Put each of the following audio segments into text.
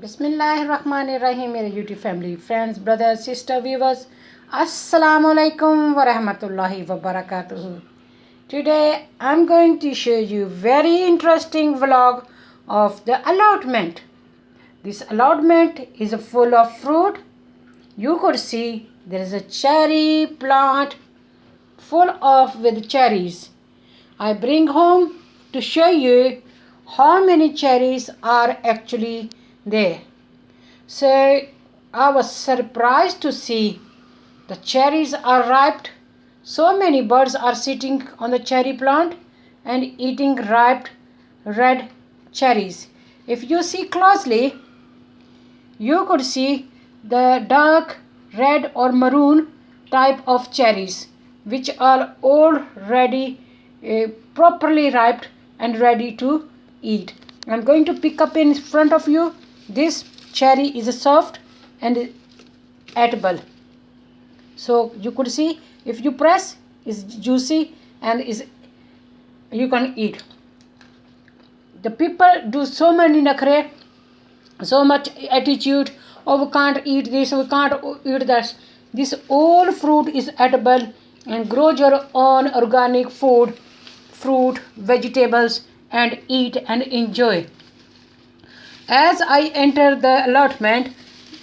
बिस्मिल्लाहिर्रहमानिर्रहीम मेरे YouTube family friends brothers sister viewers अस्सलाmu alaikum wa rahmatullahi wa barakatuh. Today I'm going to show you very interesting vlog of the allotment. This allotment is full of fruit. You could see there is a cherry plant full of with cherries. I bring home to show you how many cherries are actually there. So I was surprised to see the cherries are ripe. So many birds are sitting on the cherry plant and eating ripe red cherries. If you see closely, you could see the dark red or maroon type of cherries which are already properly ripe and ready to eat. I'm going to pick up in front of you. This cherry is soft and edible. So you could see if you press it's juicy and is you can eat. The people do so many nakhre, so much attitude, oh we can't eat this, we can't eat that. This all fruit is edible and grow your own organic food, fruit, vegetables and eat and enjoy. As I enter the allotment,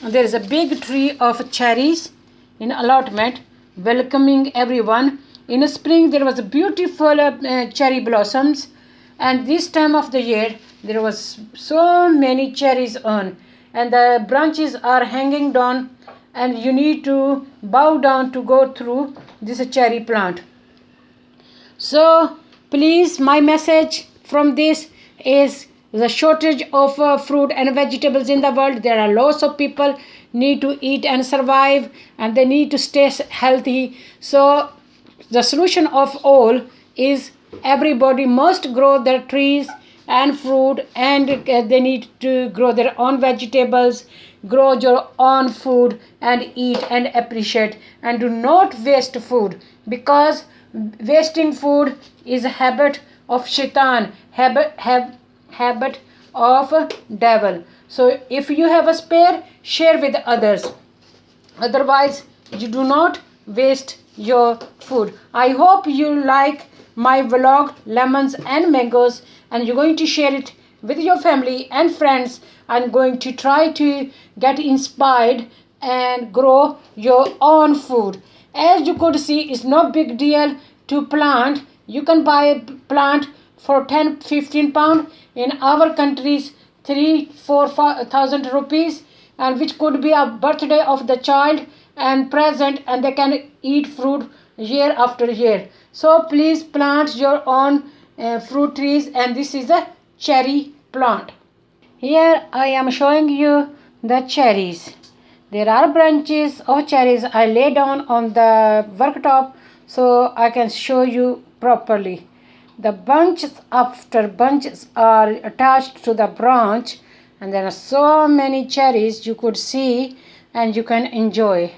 there is a big tree of cherries in allotment welcoming everyone. In spring there was beautiful cherry blossoms, and this time of the year there was so many cherries on, and the branches are hanging down and you need to bow down to go through this cherry plant. So please, my message from this is the shortage of fruit and vegetables in the world. There are lots of people need to eat and survive and they need to stay healthy. So the solution of all is everybody must grow their trees and fruit, and they need to grow their own vegetables, grow your own food and eat and appreciate, and do not waste food, because wasting food is a habit of shaitan, habit of devil. So if you have a spare, share with others, otherwise you do not waste your food. I hope you like my vlog lemons and mangoes, and you're going to share it with your family and friends. I'm going to try to get inspired and grow your own food. As you could see, it's no big deal to plant. You can buy a plant for 10-15 pound in our countries, 3,000-4,000 rupees, and which could be a birthday of the child and present, and they can eat fruit year after year. So please plant your own fruit trees, and this is a cherry plant. Here I am showing you the cherries. There are branches of cherries I lay down on the worktop so I can show you properly. The bunches after bunches are attached to the branch, and there are so many cherries you could see and you can enjoy.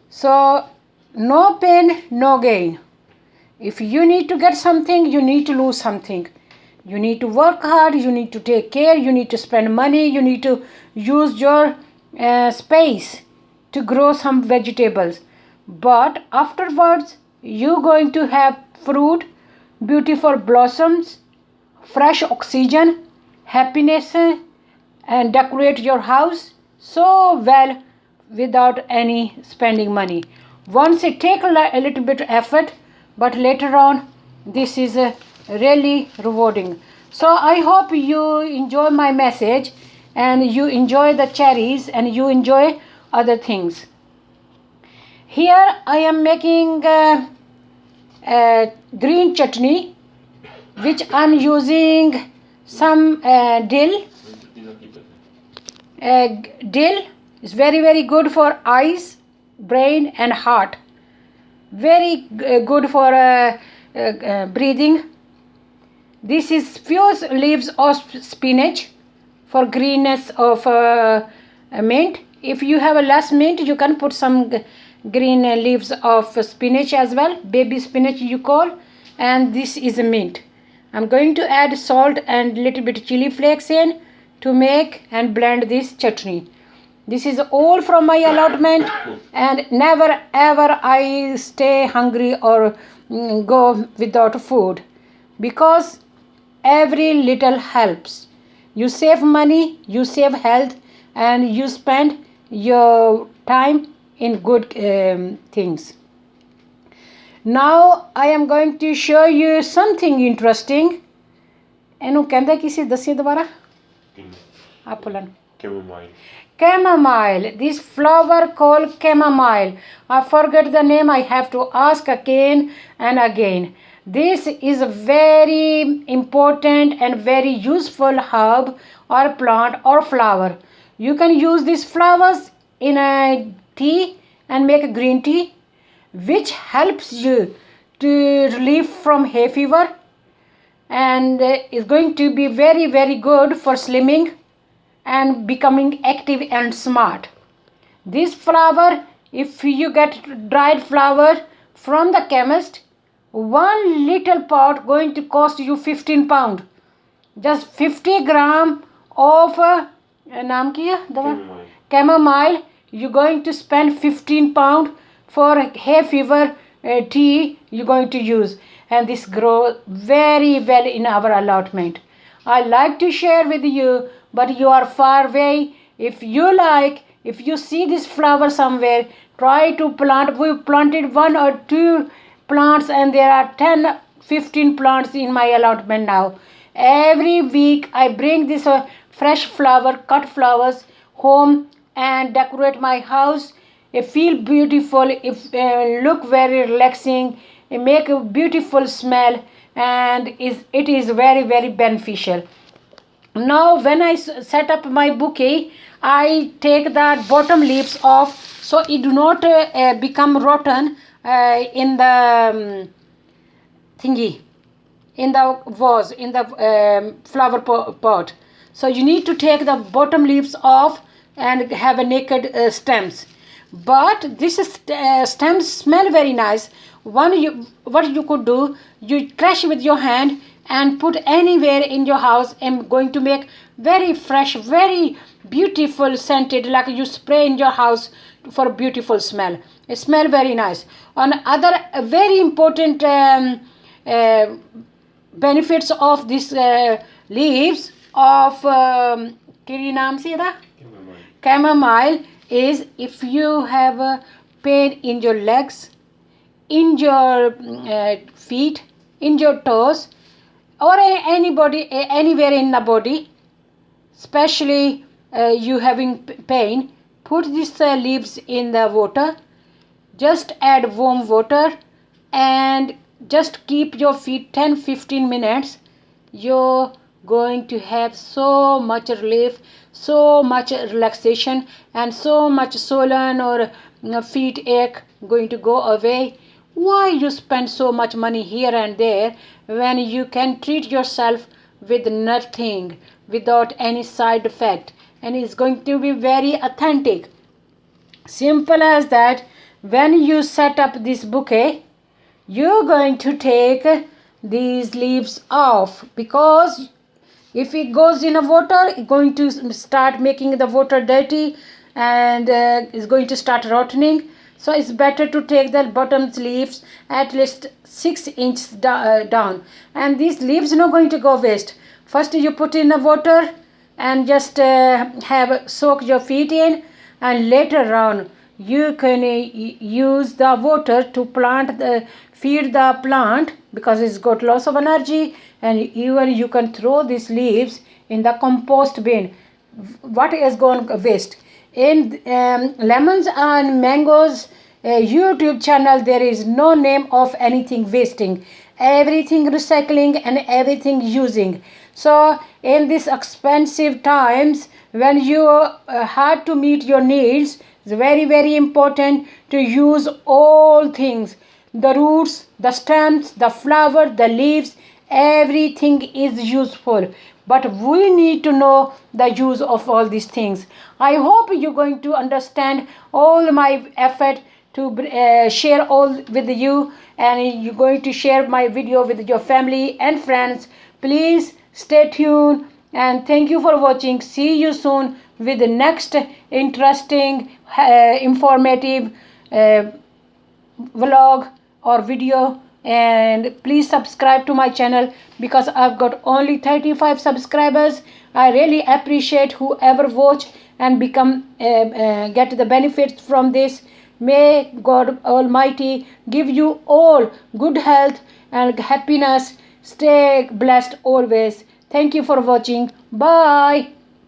So no pain, no gain. If you need to get something, you need to lose something. You need to work hard, you need to take care, you need to spend money, you need to use your space to grow some vegetables. But afterwards, you're going to have fruit, beautiful blossoms, fresh oxygen, happiness, and decorate your house so well without any spending money. Once it take a little bit effort, but later on this is really rewarding. So I hope you enjoy my message and you enjoy the cherries and you enjoy other things. Here I am making green chutney, which I am using some dill. Dill is very good for eyes, brain and heart. Very good for breathing. This is few leaves of spinach for greenness of mint. If you have a less mint, you can put some green leaves of spinach as well, baby spinach you call, and this is a mint. I'm going to add salt and little bit chili flakes in to make and blend this chutney. This is all from my allotment, and never ever I stay hungry or go without food, because every little helps. You save money, you save health, and you spend your time in good things. Now I am going to show you something interesting. ਇਹਨੂੰ ਕਹਿੰਦੇ ਕੀ ਸੀ, ਦੱਸੀ ਦੁਬਾਰਾ ਆਪਲਨ chamomile. This flower called chamomile. I forget the name. I have to ask again and again. This is a very important and very useful herb or plant or flower. You can use these flowers in a tea and make a green tea, which helps you to relieve from hay fever, and is going to be very very good for slimming and becoming active and smart. This flower, if you get dried flower from the chemist, one little pot going to cost you 15 pound. Just 50 gram of naam ki hai dawa chamomile, you're going to spend 15 pound for hay fever tea you're going to use, and this grows very well in our allotment. I like to share with you, but you are far away. If you like, if you see this flower somewhere, try to plant. We planted 1 or 2 plants, and there are 10-15 plants in my allotment now. Every week I bring this fresh flower, cut flowers home and decorate my house. It feel beautiful, it look very relaxing, it make a beautiful smell, and it is very very beneficial. Now when I set up my bouquet, I take the bottom leaves off so it do not become rotten in the thingy, in the vase, in the flower pot. So you need to take the bottom leaves off and have a naked stems. But this stems smell very nice. What you could do, you crush with your hand and put anywhere in your house, and going to make very fresh, very beautiful scented, like you spray in your house for beautiful smell. It smell very nice. On other very important benefits of this leaves of chamomile is, if you have pain in your legs, in your feet, in your toes, or anybody anywhere in the body, especially you having pain, put these leaves in the water. Just add warm water and just keep your feet 10-15 minutes. You're going to have so much relief, so much relaxation, and so much swollen or feet ache going to go away. Why you spend so much money here and there when you can treat yourself with nothing, without any side effect, and it's going to be very authentic. Simple as that. When you set up this bouquet, you're going to take these leaves off, because if it goes in a water, it's going to start making the water dirty, and it's going to start rotting. So it's better to take the bottom leaves at least 6 inches down, and these leaves are not going to go waste. First you put in the water and just have soak your feet in, and later on you can use the water to feed the plant, because it's got lots of energy, and even you can throw these leaves in the compost bin. What is going waste? In lemons and mangoes YouTube channel, there is no name of anything wasting, everything recycling and everything using. So in these expensive times, when you have to meet your needs, it's very very important to use all things, the roots, the stems, the flower, the leaves, everything is useful, but we need to know the use of all these things. I hope you're going to understand all my effort to share all with you, and you're going to share my video with your family and friends. Please stay tuned and thank you for watching. See you soon with the next interesting, informative vlog or video. And please subscribe to my channel because I've got only 35 subscribers. I really appreciate whoever watch and become get the benefits from this. May God Almighty give you all good health and happiness. Stay blessed always. Thank you for watching. Bye.